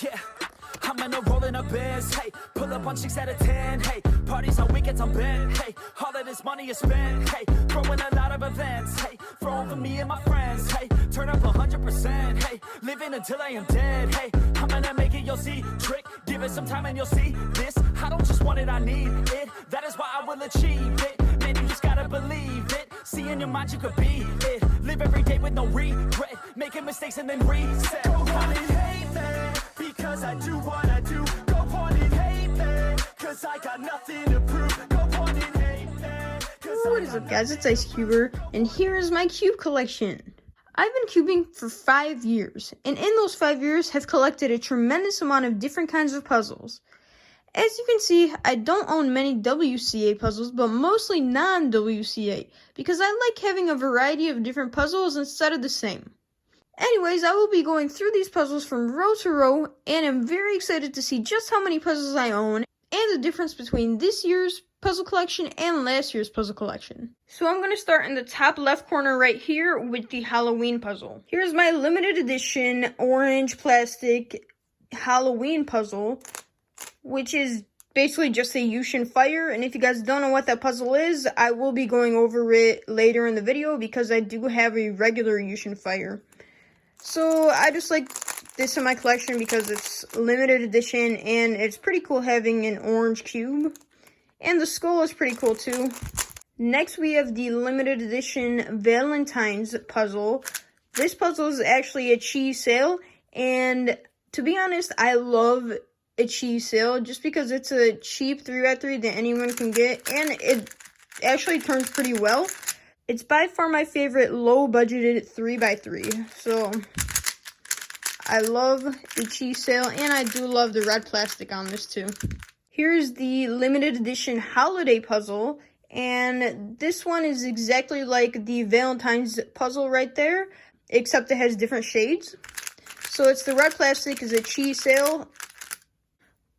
Yeah, I'm gonna roll in a biz, hey. Pull up on 6 out of 10, hey. Parties on weekends on bent, hey. All of this money is spent, hey. Throwing a lot of events, hey. Throwing for me and my friends, hey. Turn up 100%, hey. Living until I am dead, hey. I'm gonna make it, you'll see. Trick, give it some time and you'll see. This, I don't just want it, I need it. That is why I will achieve it. Man, you just gotta believe it. See in your mind you could be it. Live every day with no regret. Making mistakes and then reset. Go on and hate that, because I do what I do. Go on and hate that, cause I got nothing to prove. Go on and hate that. What is up, guys? It's IceCuber, and here is my cube collection. I've been cubing for 5 years, and in those 5 years have collected a tremendous amount of different kinds of puzzles. As you can see, I don't own many WCA puzzles, but mostly non-WCA, because I like having a variety of different puzzles instead of the same. Anyways, I will be going through these puzzles from row to row, and I'm very excited to see just how many puzzles I own, and the difference between this year's puzzle collection and last year's puzzle collection. So I'm going to start in the top left corner right here with the Halloween puzzle. Here's my limited edition orange plastic Halloween puzzle, which is basically just a Yushin Fire. And if you guys don't know what that puzzle is, I will be going over it later in the video because I do have a regular Yushin Fire. So I just like this in my collection because it's limited edition and it's pretty cool having an orange cube. And the skull is pretty cool too. Next we have the limited edition Valentine's puzzle. This puzzle is actually a cheese sale, and to be honest, I love a cheese sale just because it's a cheap 3x3 that anyone can get, and it actually turns pretty well. It's by far my favorite low budgeted 3x3, so I love the cheese sale, and I do love the red plastic on this too. Here's the limited edition holiday puzzle, and this one is exactly like the Valentine's puzzle right there, except it has different shades. So it's the red plastic is a cheese sale.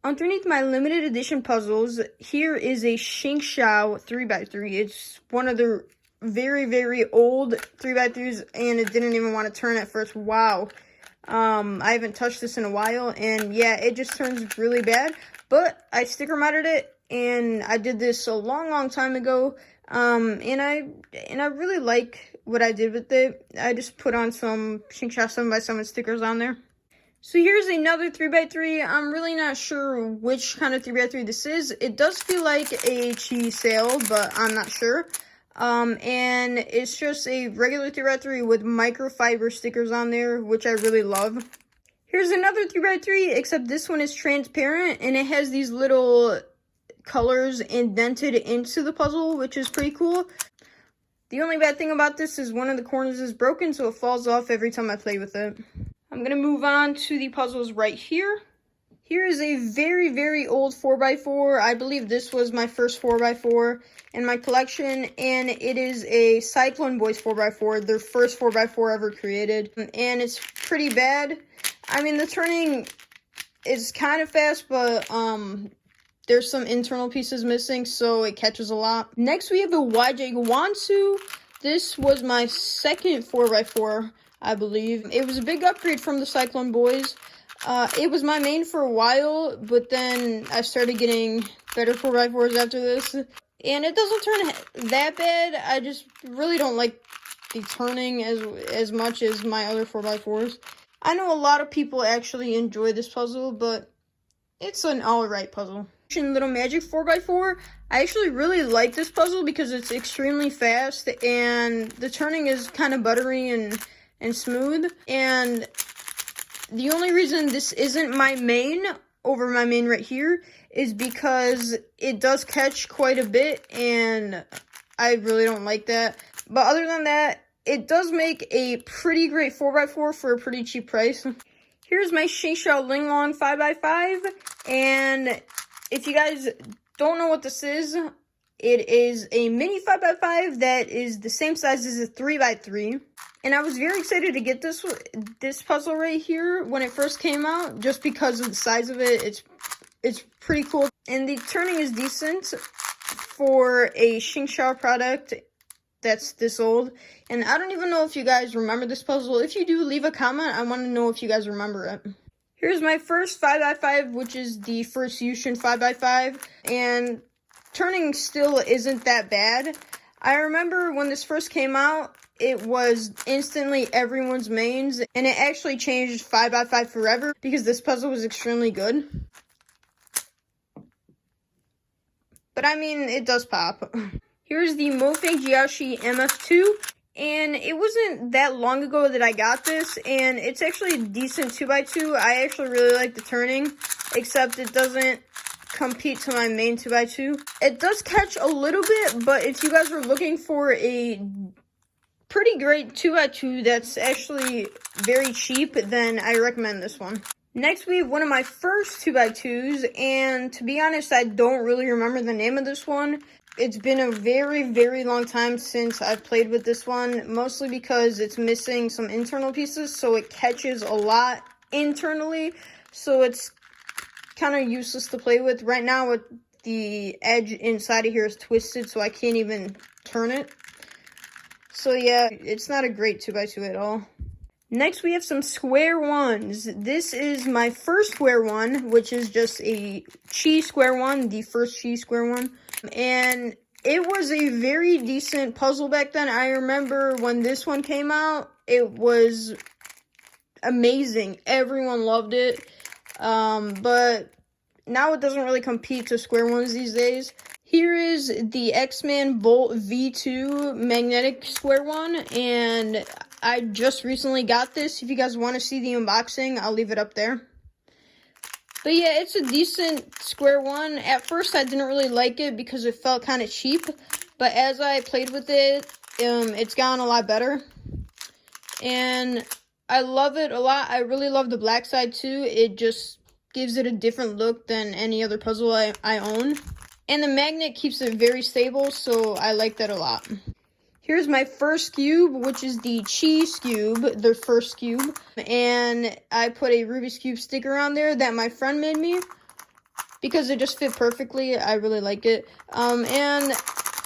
Underneath my limited edition puzzles, here is a Shing Shou 3x3. It's one of the very, very old 3x3s, and it didn't even want to turn at first. Wow. I haven't touched this in a while, and yeah, it just turns really bad. But I sticker modded it, and I did this a long, long time ago. And I really like what I did with it. I just put on some Shing Shou 7x7 stickers on there. So here's another 3x3. I'm really not sure which kind of 3x3 this is. It does feel like a cheese sale, but I'm not sure. And it's just a regular 3x3 with microfiber stickers on there, which I really love. Here's another 3x3, except this one is transparent, and it has these little colors indented into the puzzle, which is pretty cool. The only bad thing about this is one of the corners is broken, so it falls off every time I play with it. I'm going to move on to the puzzles right here. Here is a very, very old 4x4. I believe this was my first 4x4 in my collection, and it is a Cyclone Boys 4x4, their first 4x4 ever created, and it's pretty bad. I mean, the turning is kind of fast, but there's some internal pieces missing, so it catches a lot. Next, we have the YJ Guansu. This was my second 4x4, I believe. It was a big upgrade from the Cyclone Boys. It was my main for a while, but then I started getting better 4x4s after this. And it doesn't turn that bad. I just really don't like the turning as much as my other 4x4s. I know a lot of people actually enjoy this puzzle, but it's an alright puzzle. Little Magic 4x4. I actually really like this puzzle because it's extremely fast and the turning is kind of buttery and smooth. And the only reason this isn't my main over my main right here is because it does catch quite a bit and I really don't like that. But other than that, it does make a pretty great 4x4 for a pretty cheap price. Here's my Shing Shou Lanlan 5x5, and if you guys don't know what this is, it is a mini 5x5 that is the same size as a 3x3. And I was very excited to get this puzzle right here when it first came out, just because of the size of it. It's pretty cool, and the turning is decent for a Shing Shou product that's this old. And I don't even know if you guys remember this puzzle. If you do, leave a comment. I want to know if you guys remember it. Here's my first 5x5, which is the first Yushin 5x5, and turning still isn't that bad. I remember when this first came out, it was instantly everyone's mains, and it actually changed 5x5 forever because this puzzle was extremely good. But I mean, it does pop. Here's the Morphix Jiaoshi MF2, and it wasn't that long ago that I got this, and it's actually a decent 2x2. I actually really like the turning, except it doesn't compete to my main 2x2. It does catch a little bit, but if you guys are looking for a pretty great 2x2 that's actually very cheap, then I recommend this one. Next, we have one of my first 2x2s, and to be honest, I don't really remember the name of this one. It's been a very, very long time since I've played with this one, mostly because it's missing some internal pieces, so it catches a lot internally, so it's kind of useless to play with. Right now, the edge inside of here is twisted, so I can't even turn it. So yeah, it's not a great 2x2 at all. Next, we have some square ones. This is my first square one, which is just a chi square one, the first chi square one. And it was a very decent puzzle back then. I remember when this one came out, it was amazing. Everyone loved it. But now it doesn't really compete to square ones these days. Here is the X-Man Bolt V2 magnetic square one, and I just recently got this. If you guys want to see the unboxing, I'll leave it up there. But yeah, it's a decent square one. At first, I didn't really like it because it felt kind of cheap, but as I played with it, it's gotten a lot better. And I love it a lot. I really love the black side too. It just gives it a different look than any other puzzle I own. And the magnet keeps it very stable, so I like that a lot. Here's my first cube, which is the Chi Cube, the first cube. And I put a Rubik's Cube sticker on there that my friend made me because it just fit perfectly. I really like it. And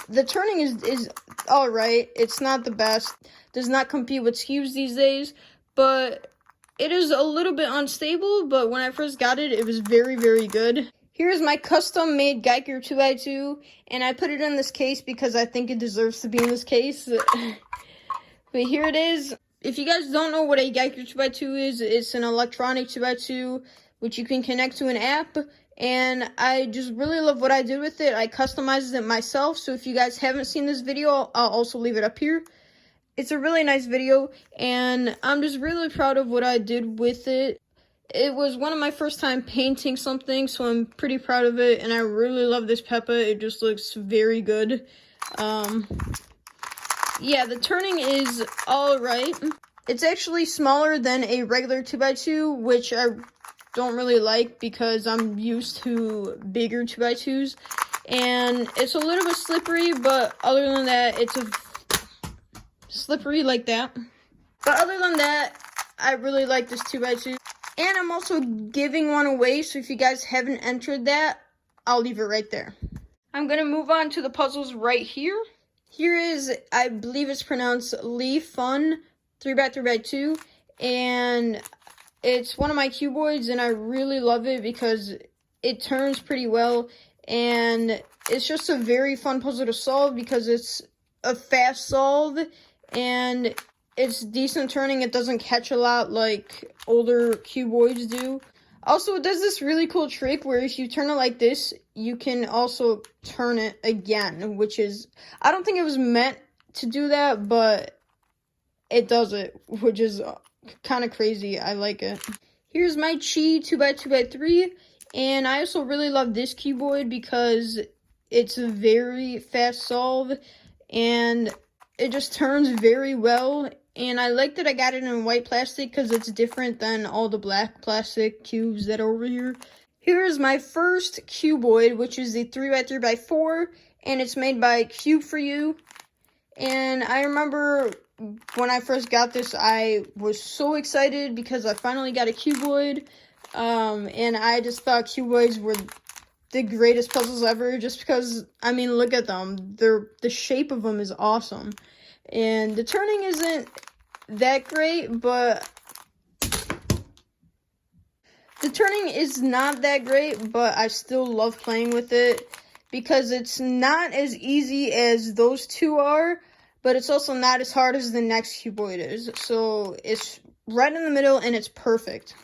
the turning is alright. It's not the best. Does not compete with cubes these days, but it is a little bit unstable. But when I first got it, it was very, very good. Here's my custom-made Geiger 2x2, and I put it in this case because I think it deserves to be in this case. But here it is. If you guys don't know what a Geiger 2x2 is, it's an electronic 2x2, which you can connect to an app, and I just really love what I did with it. I customized it myself, so if you guys haven't seen this video, I'll also leave it up here. It's a really nice video, and I'm just really proud of what I did with it. It was one of my first time painting something, so I'm pretty proud of it, and I really love this Peppa. It just looks very good. Yeah, the turning is alright. It's actually smaller than a regular 2x2, which I don't really like because I'm used to bigger 2x2s. And it's a little bit slippery, but other than that, it's a slippery like that. But other than that, I really like this 2x2. And I'm also giving one away, so if you guys haven't entered that, I'll leave it right there. I'm going to move on to the puzzles right here. Here is, I believe it's pronounced Li Fun 3x3x2, and it's one of my cuboids, and I really love it because it turns pretty well, and it's just a very fun puzzle to solve because it's a fast solve, and it's decent turning. It doesn't catch a lot like older cuboids do. Also, it does this really cool trick where if you turn it like this, you can also turn it again, which is, I don't think it was meant to do that, but it does it, which is kind of crazy. I like it. Here's my Chi 2x2x3, and I also really love this cuboid because it's a very fast solve, and it just turns very well. And I like that I got it in white plastic because it's different than all the black plastic cubes that are over here. Here is my first cuboid, which is the 3x3x4, and it's made by Cube for You. And I remember when I first got this, I was so excited because I finally got a cuboid. And I just thought cuboids were the greatest puzzles ever, just because, I mean, look at them. The shape of them is awesome. And the turning isn't that great, but The turning is not that great, but I still love playing with it because it's not as easy as those two are, but it's also not as hard as the next cuboid is. So it's right in the middle and it's perfect.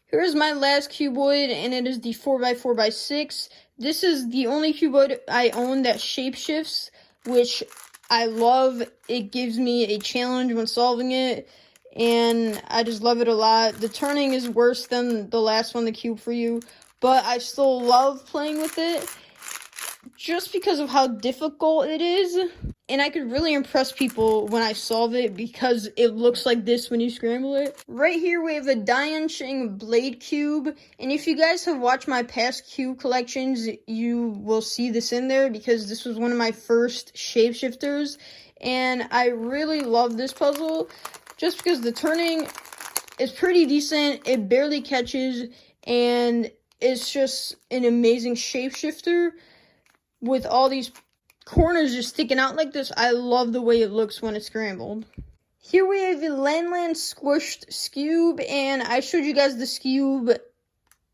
Here's my last cuboid, and it is the 4x4x6. This is the only cuboid I own that shapeshifts, which I love. It gives me a challenge when solving it, and I just love it a lot. The turning is worse than the last one, the Cube for You, but I still love playing with it just because of how difficult it is. And I could really impress people when I solve it because it looks like this when you scramble it. Right here we have a Dayan Zhanchi Blade Cube. And if you guys have watched my past cube collections, you will see this in there because this was one of my first shapeshifters. And I really love this puzzle just because the turning is pretty decent. It barely catches and it's just an amazing shapeshifter with all these corners just sticking out like this. I love the way it looks when it's scrambled. Here we have the Lanlan Squished Scoob, and I showed you guys the Scoob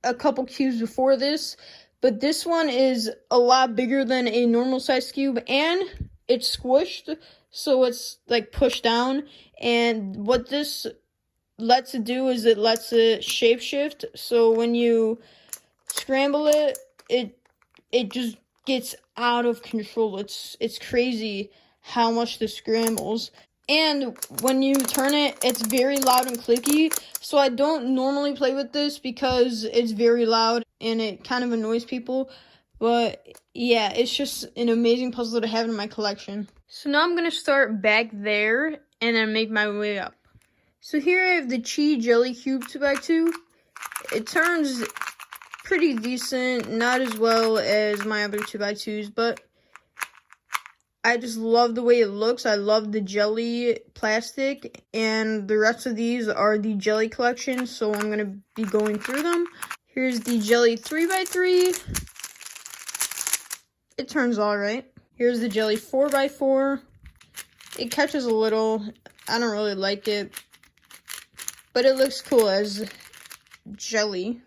a couple cubes before this, but this one is a lot bigger than a normal size Scoob, and it's squished, so it's like pushed down. And what this lets it do is it lets it shapeshift, so when you scramble it, it just gets out of control. It's crazy how much this scrambles. And when you turn it, it's very loud and clicky. So I don't normally play with this because it's very loud and it kind of annoys people. But yeah, it's just an amazing puzzle to have in my collection. So now I'm going to start back there and then make my way up. So here I have the Chi Jelly Cube 2x2. It turns pretty decent, not as well as my other 2x2s, but I just love the way it looks. I love the jelly plastic, and the rest of these are the jelly collection, so I'm going to be going through them. Here's the jelly 3x3. It turns alright. Here's the jelly 4x4. It catches a little. I don't really like it, but it looks cool as jelly.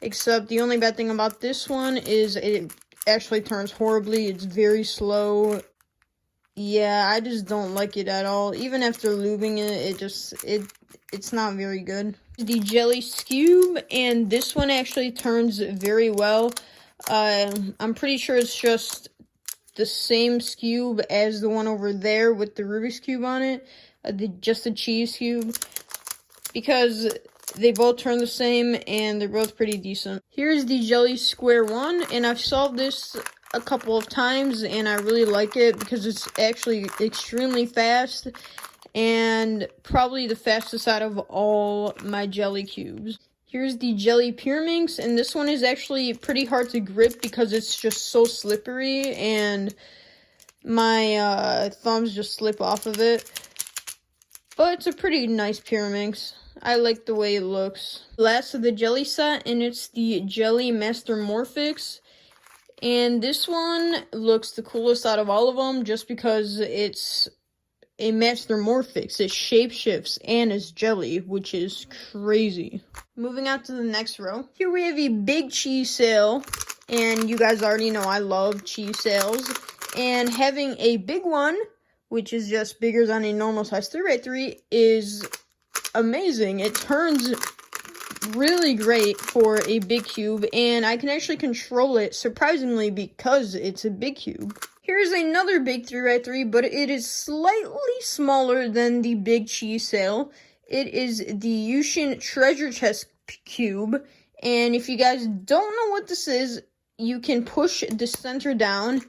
Except the only bad thing about this one is it actually turns horribly. It's very slow. Yeah, I just don't like it at all. Even after lubing it, it's not very good. The Jelly Scoob, and this one actually turns very well. I'm pretty sure it's just the same Scoob as the one over there with the Rubik's Cube on it. Just the cheese cube. Because they both turn the same, and they're both pretty decent. Here's the Jelly Square 1, and I've solved this a couple of times, and I really like it because it's actually extremely fast, and probably the fastest out of all my jelly cubes. Here's the Jelly Pyraminx, and this one is actually pretty hard to grip because it's just so slippery, and my thumbs just slip off of it. But it's a pretty nice Pyraminx. I like the way it looks. Last of the jelly set, and it's the Jelly Master Morphix. And this one looks the coolest out of all of them just because it's a Master Morphix. It shapeshifts and is jelly, which is crazy. Moving on to the next row. Here we have a big cheese sale. And you guys already know I love cheese sales. And having a big one, which is just bigger than a normal size 3x3, is amazing. It turns really great for a big cube, and I can actually control it surprisingly because it's a big cube. Here's another big 3x3, but it is slightly smaller than the big cheese sale. It is the Yushin Treasure Chest Cube, and if you guys don't know what this is, you can push the center down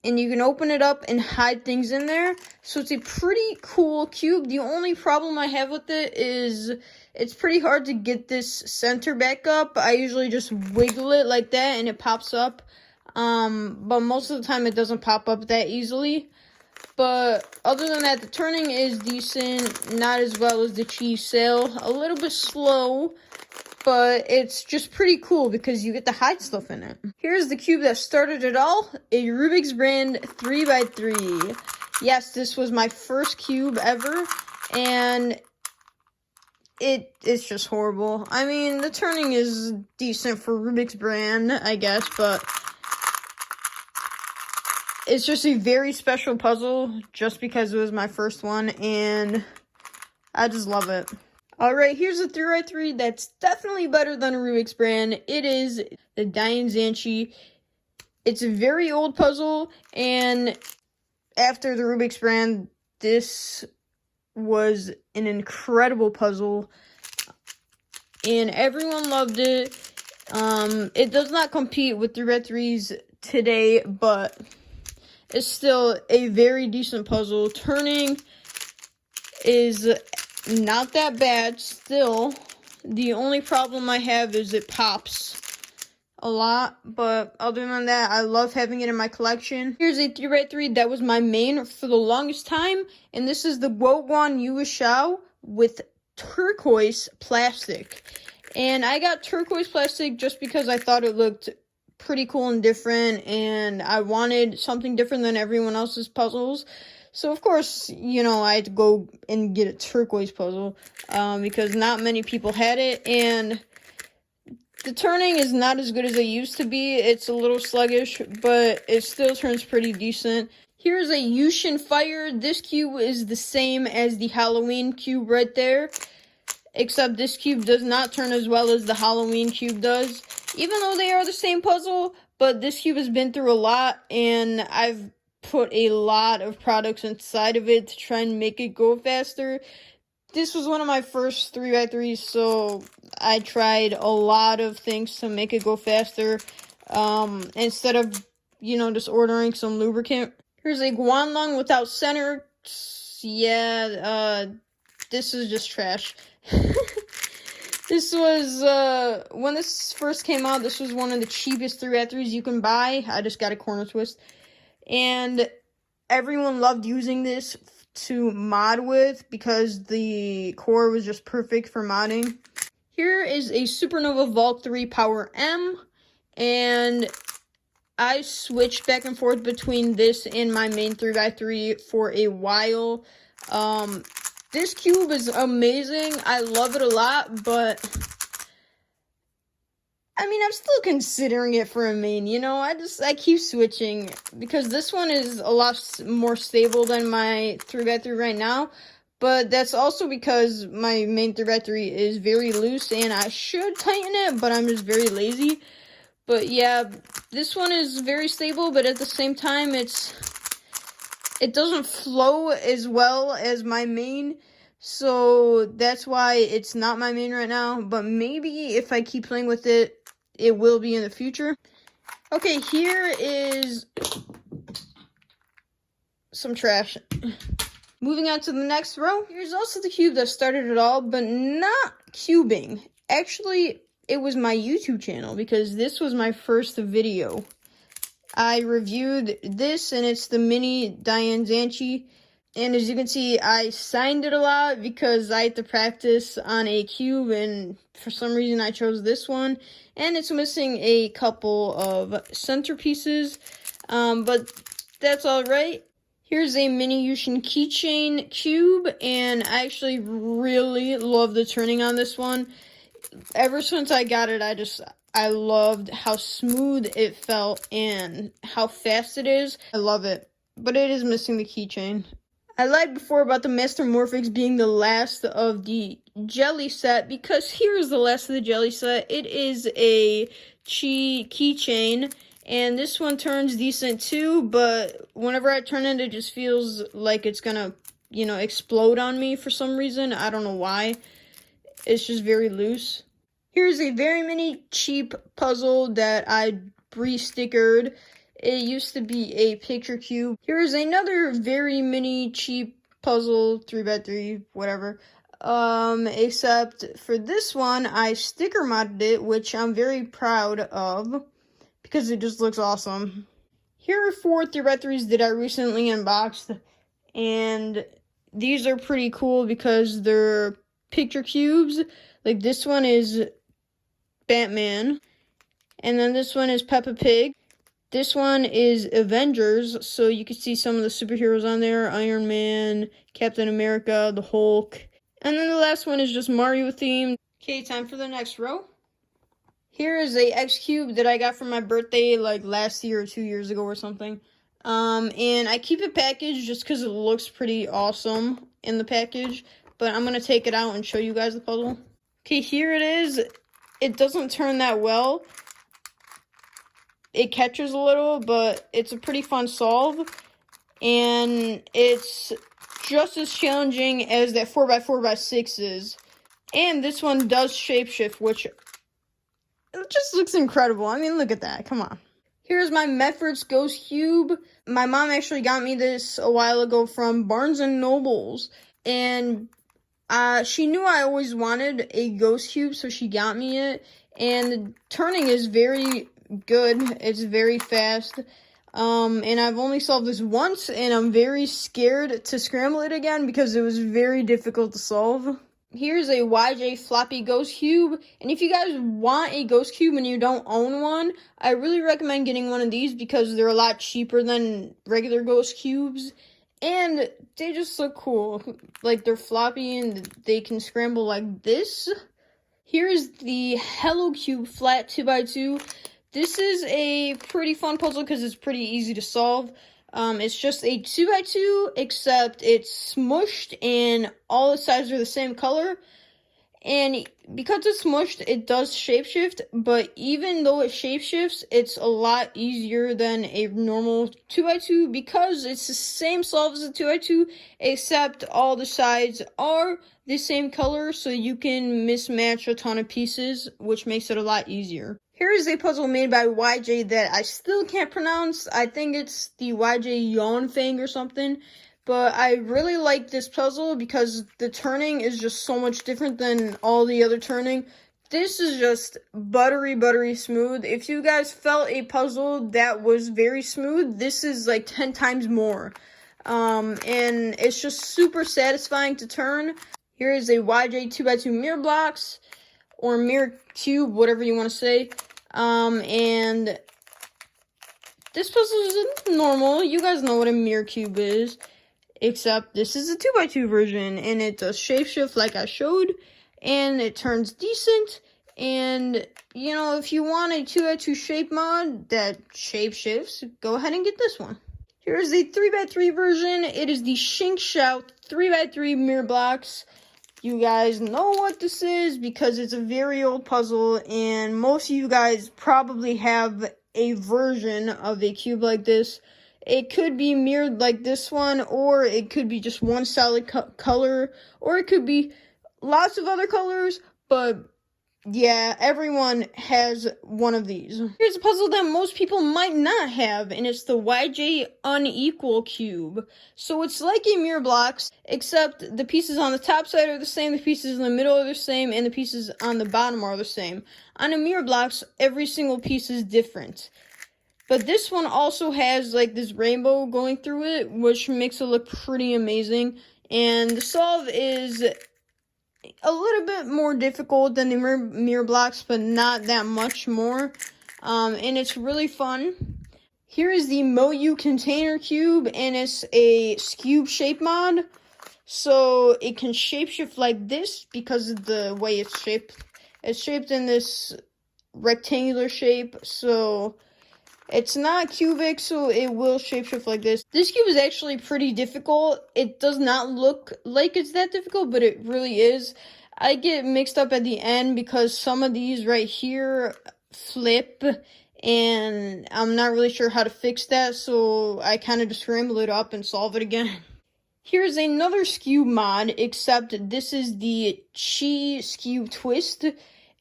and you can open it up and hide things in there. So it's a pretty cool cube. The only problem I have with it is it's pretty hard to get this center back up. I usually just wiggle it like that and it pops up. But most of the time it doesn't pop up that easily. But other than that, the turning is decent. Not as well as the cheese sail. A little bit slow. But it's just pretty cool because you get to hide stuff in it. Here's the cube that started it all. A Rubik's brand 3x3. Yes, this was my first cube ever. And it's just horrible. I mean, the turning is decent for Rubik's brand, I guess, but it's just a very special puzzle just because it was my first one, and I just love it. Alright, here's a 3x3 that's definitely better than a Rubik's brand. It is the Dayan Zhanchi. It's a very old puzzle, and after the Rubik's brand, this was an incredible puzzle, and everyone loved it. It does not compete with 3x3s today, but it's still a very decent puzzle. Turning is not that bad still. The only problem I have is it pops a lot, but other than that, I love having it in my collection. Here's a 3x3 that was my main for the longest time, and this is the Guansu with turquoise plastic. And I got turquoise plastic just because I thought it looked pretty cool and different, and I wanted something different than everyone else's puzzles. So, of course, you know, I had to go and get a turquoise puzzle, because not many people had it, and the turning is not as good as it used to be. It's a little sluggish, but it still turns pretty decent. Here's a Yushin Fire. This cube is the same as the Halloween cube right there, except this cube does not turn as well as the Halloween cube does, even though they are the same puzzle. But this cube has been through a lot, and I've put a lot of products inside of it to try and make it go faster. This was one of my first 3x3s, so I tried a lot of things to make it go faster, instead of, you know, just ordering some lubricant. Here's a Lanlan without center. Yeah, this is just trash. This was, when this first came out, this was one of the cheapest 3x3s you can buy. I just got a corner twist. And everyone loved using this to mod with because the core was just perfect for modding. Here is a Supernova Vault 3 Power M, and I switched back and forth between this and my main 3x3 for a while. This cube is amazing. I love it a lot, but I mean, I'm still considering it for a main, you know? I keep switching because this one is a lot more stable than my 3x3 right now, but that's also because my main 3x3 is very loose and I should tighten it, but I'm just very lazy. But yeah, this one is very stable, but at the same time, it doesn't flow as well as my main, so that's why it's not my main right now, but maybe if I keep playing with it, it will be in the future. Okay, here is some trash. Moving on to the next row. Here's also the cube that started it all, but not cubing. Actually, it was my YouTube channel because this was my first video. I reviewed this, and it's the mini Dayan Zhanchi. And as you can see, I signed it a lot because I had to practice on a cube, and for some reason I chose this one. And it's missing a couple of centerpieces, but that's alright. Here's a mini Yushin keychain cube, and I actually really love the turning on this one. Ever since I got it, I loved how smooth it felt and how fast it is. I love it, but it is missing the keychain. I lied before about the Master Morphix being the last of the jelly set, because here's the last of the jelly set. It is a Chi keychain, and this one turns decent too, but whenever I turn it, it just feels like it's gonna, you know, explode on me for some reason. I don't know why. It's just very loose. Here's a very mini cheap puzzle that I re-stickered. It used to be a picture cube. Here's another very mini cheap puzzle, 3x3, whatever. Except for this one, I sticker modded it, which I'm very proud of because it just looks awesome. Here are 4 3x3s that I recently unboxed, and these are pretty cool because they're picture cubes. Like this one is Batman, and then this one is Peppa Pig. This one is Avengers, so you can see some of the superheroes on there. Iron Man, Captain America, the Hulk. And then the last one is just Mario themed. Okay, time for the next row. Here is a X Cube that I got for my birthday like last year or 2 years ago or something. And I keep it packaged just because it looks pretty awesome in the package. But I'm going to take it out and show you guys the puzzle. Okay, here it is. It doesn't turn that well. It catches a little, but it's a pretty fun solve. And it's just as challenging as that 4x4x6 is. And this one does shapeshift, which it just looks incredible. I mean, look at that. Come on. Here's my Morphix Ghost Cube. My mom actually got me this a while ago from Barnes & Nobles. And she knew I always wanted a Ghost Cube, so she got me it. And the turning is very good. It's very fast. And I've only solved this once, and I'm very scared to scramble it again because it was very difficult to solve. Here's a YJ floppy Ghost Cube, and if you guys want a Ghost Cube and you don't own one, I really recommend getting one of these because they're a lot cheaper than regular Ghost Cubes, and they just look cool. Like, they're floppy and they can scramble like this. Here's the Hello Cube flat 2x2. This is a pretty fun puzzle because it's pretty easy to solve. It's just a 2x2, except it's smushed and all the sides are the same color. And because it's smushed, it does shapeshift, but even though it shapeshifts, it's a lot easier than a normal 2x2 because it's the same solve as a 2x2, except all the sides are the same color, so you can mismatch a ton of pieces, which makes it a lot easier. Here is a puzzle made by YJ that I still can't pronounce. I think it's the YJ Yawn Fang or something. But I really like this puzzle because the turning is just so much different than all the other turning. This is just buttery, buttery smooth. If you guys felt a puzzle that was very smooth, this is like 10 times more. And it's just super satisfying to turn. Here is a YJ 2x2 mirror blocks, or mirror cube, whatever you want to say. And this puzzle is normal. You guys know what a mirror cube is. Except this is a 2x2 version, and it does shapeshift like I showed, and it turns decent. And, you know, if you want a 2x2 shape mod that shapeshifts, go ahead and get this one. Here's the 3x3 version. It is the Shing Shou 3x3 mirror blocks. You guys know what this is because it's a very old puzzle, and most of you guys probably have a version of a cube like this. It could be mirrored like this one, or it could be just one solid color, or it could be lots of other colors, but yeah, everyone has one of these. Here's a puzzle that most people might not have, and it's the YJ Unequal Cube. So it's like a mirror blocks, except the pieces on the top side are the same, the pieces in the middle are the same, and the pieces on the bottom are the same. On a mirror blocks, every single piece is different. But this one also has like this rainbow going through it, which makes it look pretty amazing. And the solve is a little bit more difficult than the mirror blocks, but not that much more. And it's really fun. Here is the Moyu Container Cube, and it's a Scoob shape mod. So it can shapeshift like this because of the way it's shaped. It's shaped in this rectangular shape, so it's not cubic, so it will shapeshift like this. This cube is actually pretty difficult. It does not look like it's that difficult, but it really is. I get mixed up at the end because some of these right here flip, and I'm not really sure how to fix that, so I kind of just scramble it up and solve it again. Here's another Scoob mod, except this is the Chi Scoob Twist,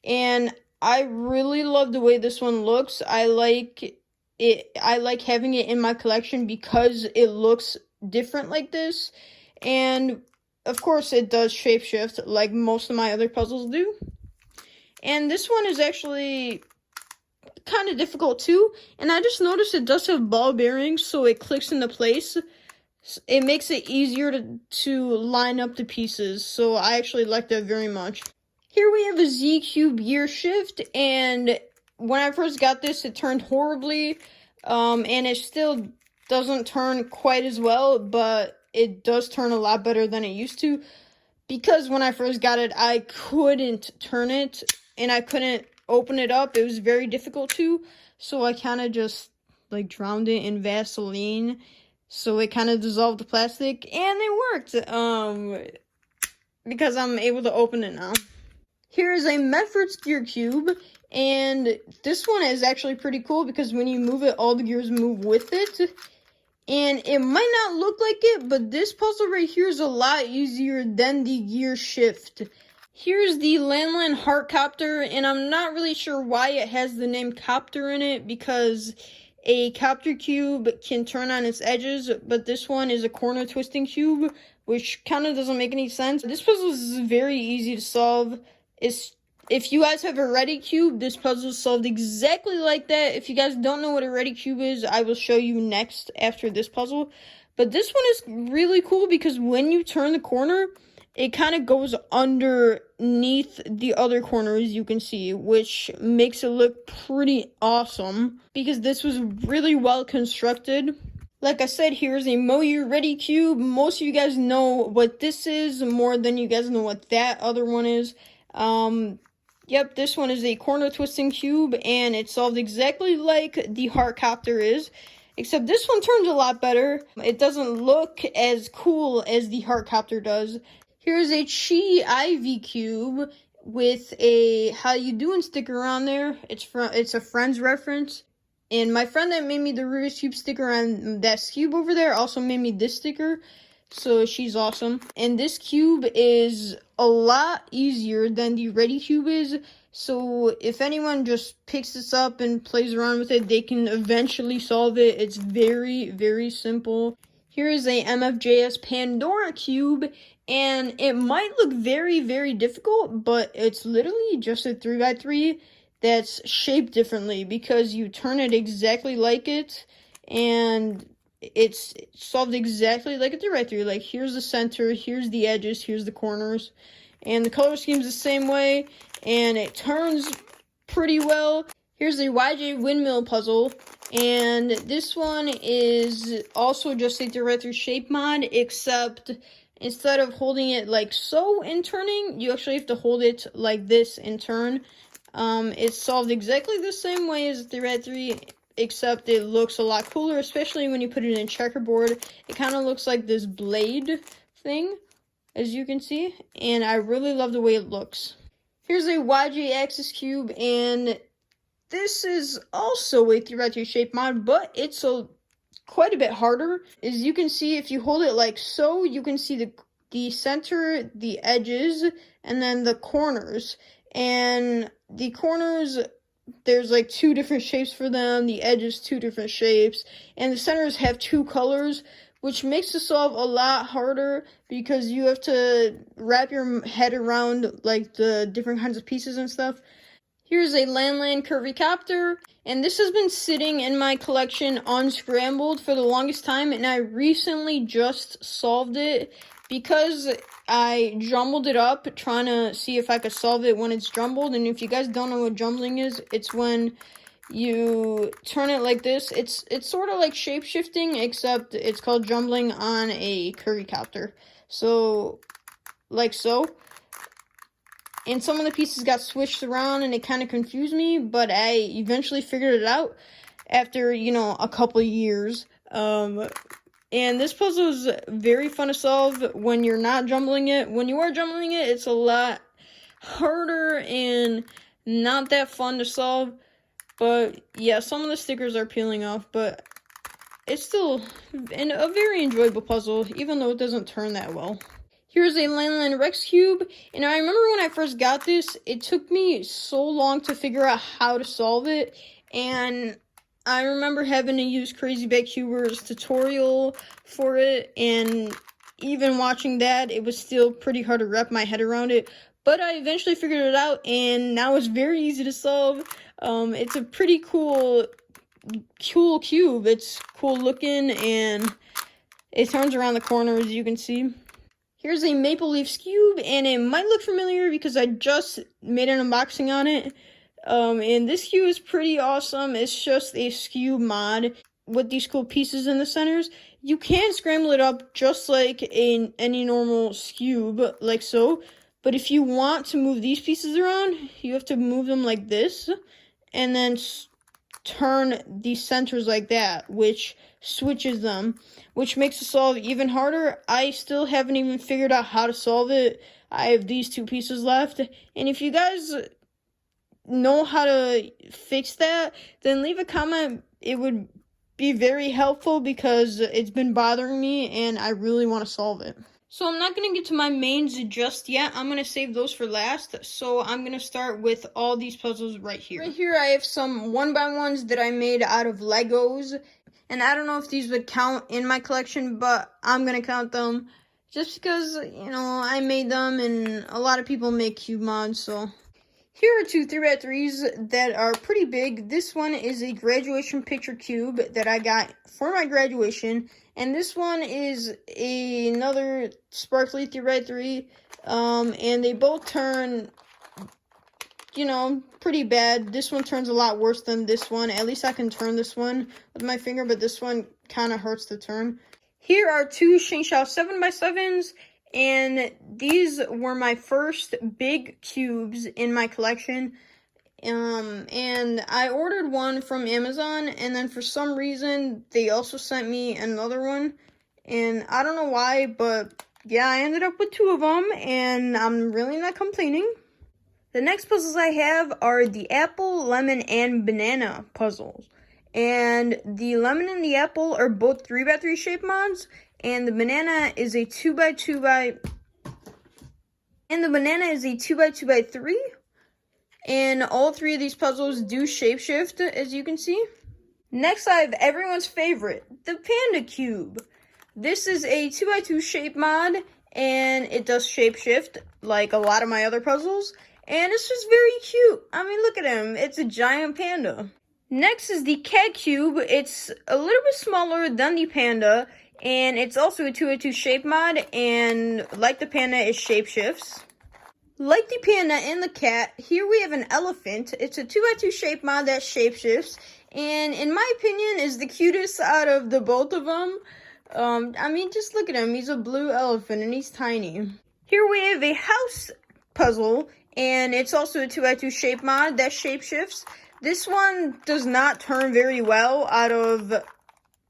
and I really love the way this one looks. I like having it in my collection because it looks different like this, and of course it does shapeshift like most of my other puzzles do. And this one is actually kind of difficult too, and I just noticed it does have ball bearings, so it clicks into place. It makes it easier to line up the pieces, so I actually like that very much. Here we have a Z Cube Gearshift, and when I first got this, it turned horribly, and it still doesn't turn quite as well, but it does turn a lot better than it used to. because when I first got it, I couldn't turn it, and I couldn't open it up. It was very difficult to, so I kind of just, like, drowned it in Vaseline, so it kind of dissolved the plastic, and it worked, because I'm able to open it now. Here is a Megaminx gear cube, and this one is actually pretty cool because when you move it, all the gears move with it. And it might not look like it, but this puzzle right here is a lot easier than the Gearshift. Here's the Landline Heart Copter, and I'm not really sure why it has the name Copter in it, because a Copter cube can turn on its edges, but this one is a corner twisting cube, which kind of doesn't make any sense. This puzzle is very easy to solve. If you guys have a Ready Cube, this puzzle is solved exactly like that. If you guys don't know what a Ready Cube is, I will show you next after this puzzle. But this one is really cool because when you turn the corner, it kind of goes underneath the other corner, as you can see, which makes it look pretty awesome because this was really well constructed. Like I said, here's a Moyu Ready Cube. Most of you guys know what this is more than you guys know what that other one is. Yep, this one is a corner twisting cube, and it's solved exactly like the Heart Copter is, except this one turns a lot better. It doesn't look as cool as the Heart Copter does. Here's a Chi Ivy cube with a how you doing sticker on there. It's a Friends reference. And my friend that made me the Rubik's Cube sticker on that cube over there also made me this sticker. So she's awesome. And this cube is a lot easier than the Ready Cube is. So if anyone just picks this up and plays around with it, they can eventually solve it. It's very, very simple. Here is a Fjs Pandora Cube. And it might look very, very difficult, but it's literally just a 3x3 that's shaped differently because you turn it exactly like it, and it's solved exactly like a 3x3. Like, here's the center, here's the edges, here's the corners, and the color scheme's the same way, and it turns pretty well. Here's the YJ Windmill puzzle, and this one is also just a 3x3 shape mod, except instead of holding it like so and turning, you actually have to hold it like this and turn. It's solved exactly the same way as 3x3, except it looks a lot cooler, especially when you put it in checkerboard. It kind of looks like this blade thing, as you can see, and I really love the way it looks. Here's a YJ Axis Cube, and this is also a 3x3 shape mod, but it's quite a bit harder. As you can see, if you hold it like so, you can see the center, the edges, and then the corners. And the corners, there's like two different shapes for them, the edges two different shapes, and the centers have two colors, which makes the solve a lot harder because you have to wrap your head around like the different kinds of pieces and stuff. Here's a Lanlan Curvy Copter, and this has been sitting in my collection unscrambled for the longest time, and I recently just solved it because I jumbled it up trying to see if I could solve it when it's jumbled. And if you guys don't know what jumbling is, it's when you turn it like this. It's sort of like shape-shifting, except it's called jumbling on a Curvy Copter. So, like so. And some of the pieces got switched around and it kind of confused me, but I eventually figured it out after, a couple years. And this puzzle is very fun to solve when you're not jumbling it. When you are jumbling it, it's a lot harder and not that fun to solve. But yeah, some of the stickers are peeling off, but it's still a very enjoyable puzzle, even though it doesn't turn that well. Here's a Landline Rex Cube, and I remember when I first got this, it took me so long to figure out how to solve it, and I remember having to use Crazy Bad Cuber's tutorial for it, and even watching that, it was still pretty hard to wrap my head around it, but I eventually figured it out, and now it's very easy to solve. It's a pretty cool cube. It's cool looking, and it turns around the corner, as you can see. Here's a Maple Leaf Cube, and it might look familiar because I just made an unboxing on it. And this cube is pretty awesome. It's just a Scoob mod. with these cool pieces in the centers. You can scramble it up just like any normal Scoob, like so. But if you want to move these pieces around, you have to move them like this, and then turn these centers like that, which switches them, which makes the solve even harder. I still haven't even figured out how to solve it. I have these two pieces left, and if you guys know how to fix that, then leave a comment. It would be very helpful because it's been bothering me and I really want to solve it. So I'm not going to get to my mains just yet. I'm going to save those for last. So I'm going to start with all these puzzles right here. Right here I have some 1x1s that I made out of Legos. And I don't know if these would count in my collection, but I'm going to count them. Just because, you know, I made them and a lot of people make cube mods, so. Here are two 3x3s that are pretty big. This one is a graduation picture cube that I got for my graduation. And this one is another sparkly 3x3. And they both turn, you know, pretty bad. This one turns a lot worse than this one. At least I can turn this one with my finger, but this one kind of hurts to turn. Here are two Shing Shou 7x7s. And these were my first big cubes in my collection. And I ordered one from Amazon, and then for some reason, they also sent me another one. And I don't know why, but yeah, I ended up with two of them, and I'm really not complaining. The next puzzles I have are the apple, lemon, and banana puzzles. And the lemon and the apple are both 3x3 shape mods. And the banana is a 2x2x3. And all three of these puzzles do shapeshift, as you can see. Next, I have everyone's favorite, the Panda Cube. This is a 2x2 shape mod, and it does shapeshift, like a lot of my other puzzles. And it's just very cute. I mean, look at him. It's a giant panda. Next is the Cat Cube. It's a little bit smaller than the panda. And it's also a 2x2 shape mod, and like the panda, it shapeshifts. Like the panda and the cat, here we have an elephant. It's a 2x2 shape mod that shapeshifts, and in my opinion, is the cutest out of the both of them. I mean, just look at him. He's a blue elephant, and he's tiny. Here we have a house puzzle, and it's also a 2x2 shape mod that shapeshifts. This one does not turn very well out of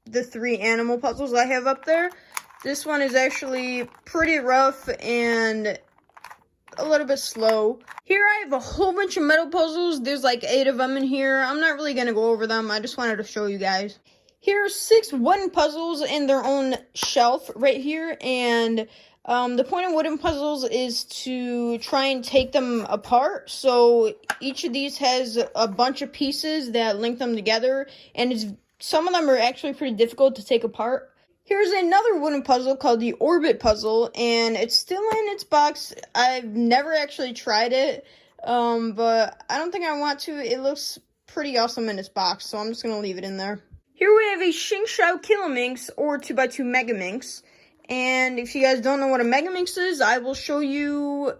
the three animal puzzles I have up there. This one is actually pretty rough and a little bit slow. Here I have a whole bunch of metal puzzles. There's like 8 of them in here. I'm not really going to go over them. I just wanted to show you guys. Here are 6 wooden puzzles in their own shelf right here. And the point of wooden puzzles is to try and take them apart. So each of these has a bunch of pieces that link them together. And some of them are actually pretty difficult to take apart. Here's another wooden puzzle called the Orbit Puzzle, and it's still in its box. I've never actually tried it, but I don't think I want to. It looks pretty awesome in its box, so I'm just going to leave it in there. Here we have a Shing Shou Pyraminx, or 2x2 Megaminx, and if you guys don't know what a Megaminx is, I will show you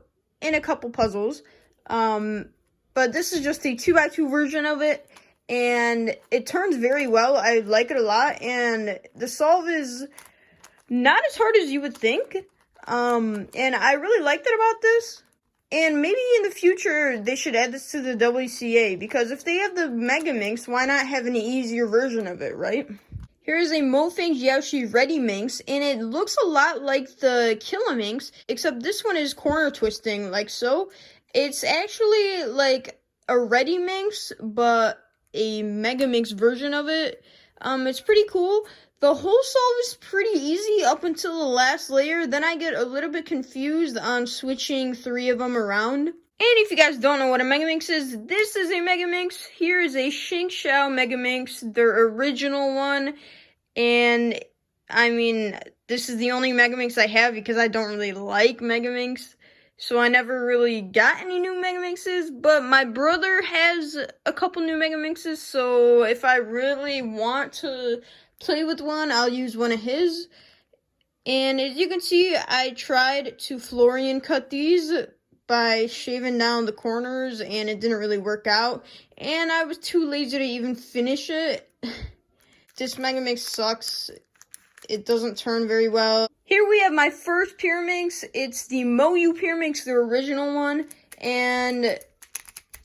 in a couple puzzles, but this is just a 2x2 version of it. And it turns very well. I like it a lot. And the solve is not as hard as you would think. And I really liked it about this. And maybe in the future, they should add this to the WCA. Because if they have the Megaminx, why not have an easier version of it, right? Here's a Morphix Yoshi Ready Minx. And it looks a lot like the Pyraminx. Except this one is corner twisting, like so. It's actually like a Ready Minx, but a Megaminx version of it. It's pretty cool. The whole solve is pretty easy up until the last layer. Then I get a little bit confused on switching 3 of them around. And if you guys don't know what a Megaminx is, this is a Megaminx. Here is a Shing Shou Megaminx, their original one. And I mean, this is the only Megaminx I have because I don't really like Megaminx. So I never really got any new Megaminxes, but my brother has a couple new Megaminxes, so if I really want to play with one, I'll use one of his. And as you can see, I tried to Florian cut these by shaving down the corners, and it didn't really work out. And I was too lazy to even finish it. This Megaminx sucks. It doesn't turn very well. Here we have my first Pyraminx. It's the Moyu Pyraminx, the original one. And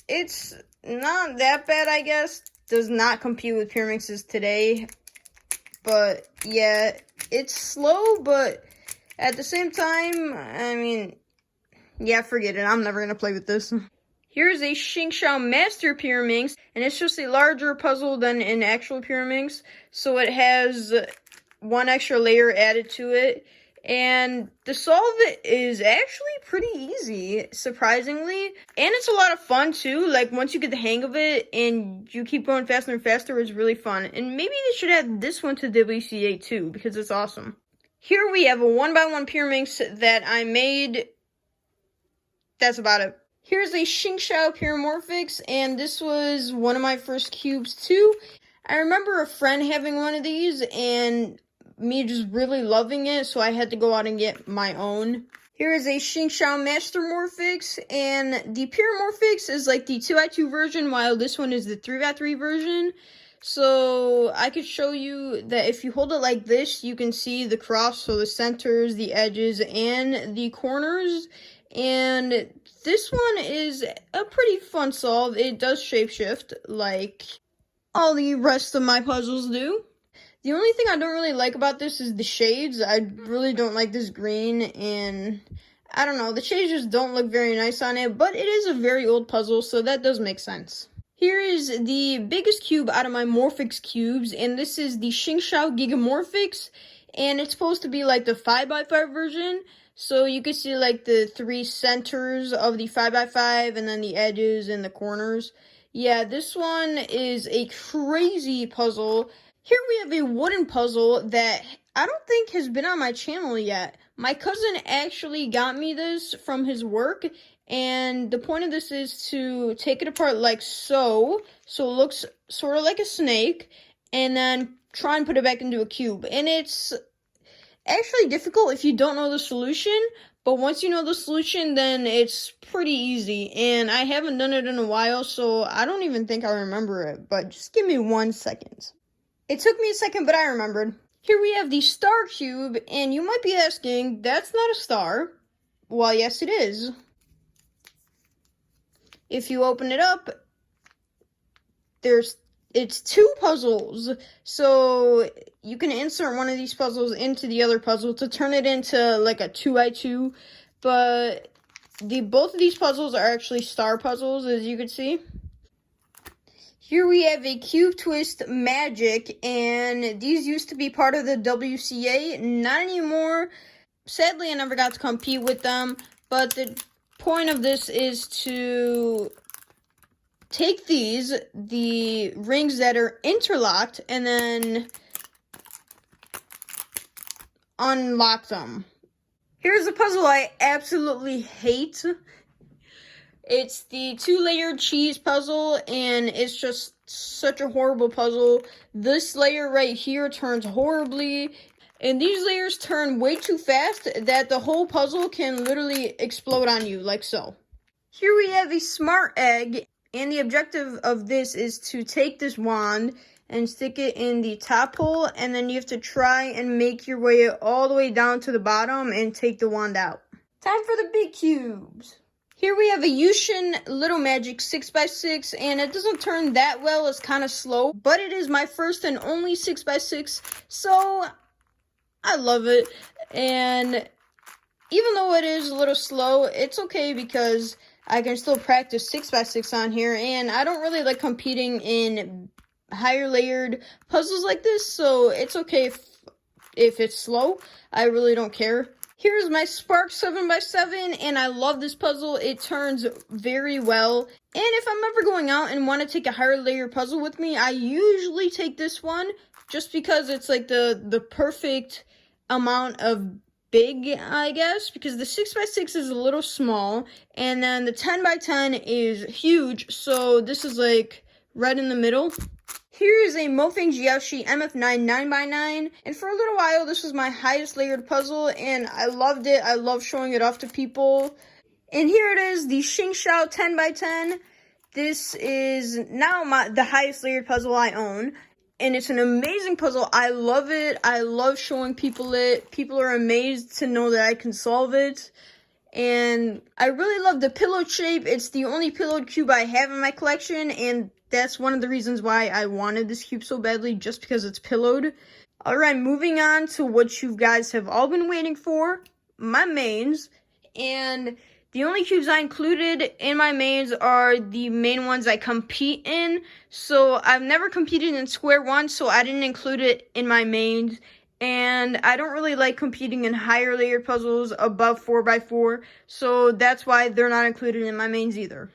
it's not that bad, I guess. Does not compete with Pyraminxes today. But yeah, it's slow, but at the same time, I mean, yeah, forget it. I'm never going to play with this. Here's a Shing Shou Master Pyraminx, and it's just a larger puzzle than an actual Pyraminx. So it has one extra layer added to it. And to solve it is actually pretty easy, surprisingly. And it's a lot of fun, too. Like, once you get the hang of it and you keep going faster and faster, it's really fun. And maybe they should add this one to WCA, too, because it's awesome. Here we have a 1x1 Pyraminx that I made. That's about it. Here's a Shing Shou Morphix, and this was one of my first cubes, too. I remember a friend having one of these, and me just really loving it, so I had to go out and get my own. Here is a Shing Shou Master Morphix, and the Pyramorphix is like the 2x2 version, while this one is the 3x3 version. So I could show you that if you hold it like this, you can see the cross, so the centers, the edges, and the corners. And this one is a pretty fun solve. It does shapeshift like all the rest of my puzzles do. The only thing I don't really like about this is the shades. I really don't like this green, and I don't know, the shades just don't look very nice on it, but it is a very old puzzle, so that does make sense. Here is the biggest cube out of my Morphix cubes, and this is the Shing Shou Gigamorphix, and it's supposed to be like the 5x5 version, so you can see like the 3 centers of the 5x5, and then the edges and the corners. Yeah, this one is a crazy puzzle. Here we have a wooden puzzle that I don't think has been on my channel yet. My cousin actually got me this from his work, and the point of this is to take it apart like so it looks sort of like a snake, and then try and put it back into a cube. And it's actually difficult if you don't know the solution, but once you know the solution, then it's pretty easy. And I haven't done it in a while, so I don't even think I remember it, but just give me 1 second. It took me a second, but I remembered. Here we have the Star Cube, and you might be asking, that's not a star. Well, yes it is. If you open it up, it's 2 puzzles. So you can insert one of these puzzles into the other puzzle to turn it into like a 2x2. But both of these puzzles are actually star puzzles, as you can see. Here we have a Cube Twist Magic, and these used to be part of the WCA, not anymore. Sadly, I never got to compete with them, but the point of this is to take the rings that are interlocked, and then unlock them. Here's a puzzle I absolutely hate. It's the 2-layered cheese puzzle, and it's just such a horrible puzzle. This layer right here turns horribly, and these layers turn way too fast that the whole puzzle can literally explode on you, like so. Here we have a smart egg, and the objective of this is to take this wand and stick it in the top hole, and then you have to try and make your way all the way down to the bottom and take the wand out. Time for the big cubes. Here we have a Yushin Little Magic 6x6, and it doesn't turn that well, it's kind of slow, but it is my first and only 6x6, so I love it. And even though it is a little slow, it's okay because I can still practice 6x6 on here, and I don't really like competing in higher layered puzzles like this, so it's okay if it's slow. I really don't care. Here's my Spark 7x7, and I love this puzzle. It turns very well. And if I'm ever going out and want to take a higher layer puzzle with me, I usually take this one just because it's like the perfect amount of big, I guess, because the 6x6 is a little small, and then the 10x10 is huge, so this is like right in the middle. Here is a Mofeng Jiaoshi MF9 9x9, and for a little while this was my highest layered puzzle, and I loved it. I love showing it off to people. And here it is, the Shing Shou 10x10. This is now the highest layered puzzle I own. and it's an amazing puzzle. I love it. I love showing people it. People are amazed to know that I can solve it. And I really love the pillow shape. It's the only pillowed cube I have in my collection, and that's one of the reasons why I wanted this cube so badly, just because it's pillowed. Alright, moving on to what you guys have all been waiting for, my mains. And the only cubes I included in my mains are the main ones I compete in. So I've never competed in square one, so I didn't include it in my mains. And I don't really like competing in higher layered puzzles above 4x4, so that's why they're not included in my mains either.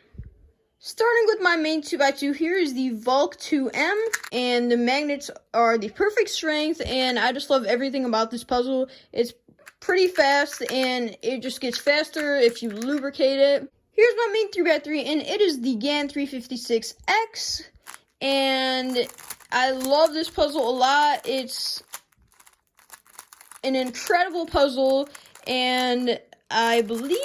Starting with my main 2x2, here is the Valk 2M, and the magnets are the perfect strength, and I just love everything about this puzzle. It's pretty fast, and it just gets faster if you lubricate it. Here's my main 3x3, and it is the GAN 356X, and I love this puzzle a lot. It's an incredible puzzle, and I believe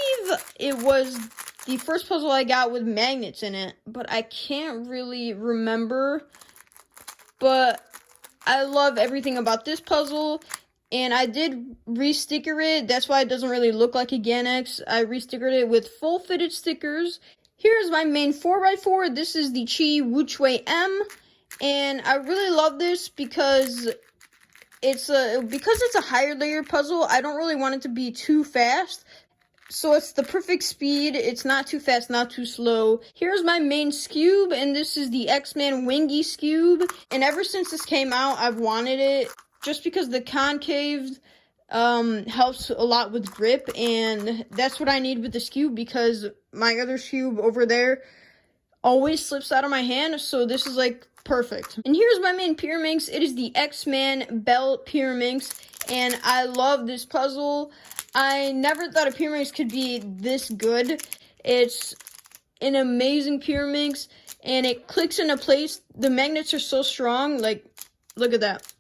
it was the first puzzle I got with magnets in it, but I can't really remember. But I love everything about this puzzle, and I did re-sticker it. That's why it doesn't really look like a GAN X. I re-stickered it with full fitted stickers. Here's my main 4x4. This is the Chi Wuchui M, and I really love this because it's a higher layer puzzle. I don't really want it to be too fast, so it's the perfect speed. It's not too fast, not too slow. Here's my main Scoob, and this is the X-Man Wingy Scoob. And ever since this came out, I've wanted it, just because the concave helps a lot with grip, and that's what I need with the Scoob, because my other Scoob over there always slips out of my hand, so this is like perfect. And here's my main Pyraminx. It is the X-Man Belt Pyraminx, and I love this puzzle. I never thought a Pyraminx could be this good. It's an amazing Pyraminx, and it clicks into place. The magnets are so strong, like, look at that.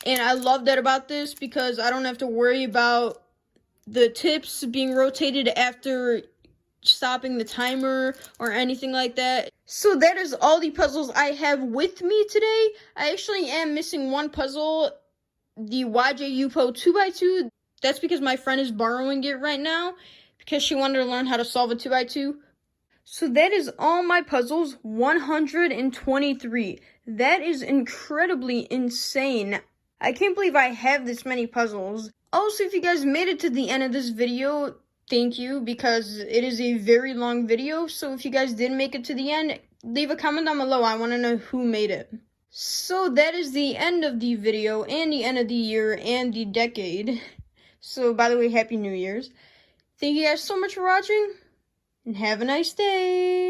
And I love that about this, because I don't have to worry about the tips being rotated after stopping the timer or anything like that. So that is all the puzzles I have with me today. I actually am missing one puzzle, the YJ Yupo 2x2. That's because my friend is borrowing it right now, because she wanted to learn how to solve a 2x2. So that is all my puzzles, 123. That is incredibly insane. I can't believe I have this many puzzles. Also, if you guys made it to the end of this video, thank you, because it is a very long video. So if you guys did make it to the end, leave a comment down below. I want to know who made it. So that is the end of the video, and the end of the year, and the decade. So by the way, Happy New Year's. Thank you guys so much for watching, and have a nice day.